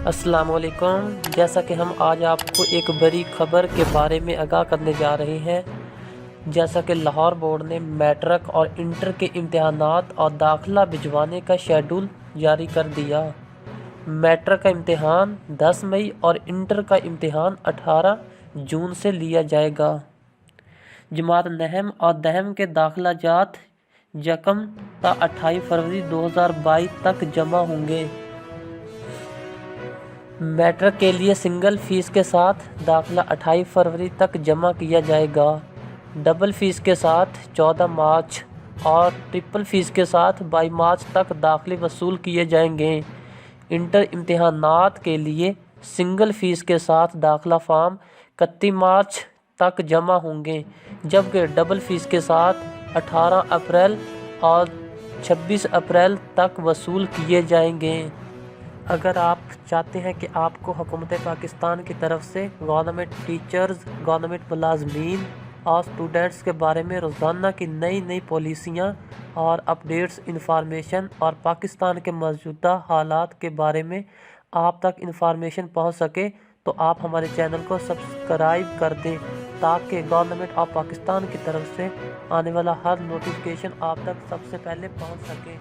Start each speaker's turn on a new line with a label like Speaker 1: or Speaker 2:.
Speaker 1: السلام علیکم۔ جیسا کہ ہم آج آپ کو ایک بڑی خبر کے بارے میں آگاہ کرنے جا رہے ہیں، جیسا کہ لاہور بورڈ نے میٹرک اور انٹر کے امتحانات اور داخلہ بھجوانے کا شیڈول جاری کر دیا۔ میٹرک کا امتحان 10 مئی اور انٹر کا امتحان 18 جون سے لیا جائے گا۔ جماعت نہم اور دہم کے داخلہ جات یکم تا 28 فروری 2022 تک جمع ہوں گے۔ میٹرک کے لیے سنگل فیس کے ساتھ داخلہ 28 فروری تک جمع کیا جائے گا۔ ڈبل فیس کے ساتھ 14 مارچ اور ٹرپل فیس کے ساتھ 22 مارچ تک داخلے وصول کیے جائیں گے۔ انٹر امتحانات کے لیے سنگل فیس کے ساتھ داخلہ فارم 31 مارچ تک جمع ہوں گے، جبکہ ڈبل فیس کے ساتھ 18 اپریل اور 26 اپریل تک وصول کیے جائیں گے۔ اگر آپ چاہتے ہیں کہ آپ کو حکومت پاکستان کی طرف سے گورنمنٹ ٹیچرز، گورنمنٹ ملازمین اور اسٹوڈنٹس کے بارے میں روزانہ کی نئی پالیسیاں اور اپڈیٹس انفارمیشن اور پاکستان کے موجودہ حالات کے بارے میں آپ تک انفارمیشن پہنچ سکے تو آپ ہمارے چینل کو سبسکرائب کر دیں تاکہ گورنمنٹ آف پاکستان کی طرف سے آنے والا ہر نوٹیفیکیشن آپ تک سب سے پہلے پہنچ سکے۔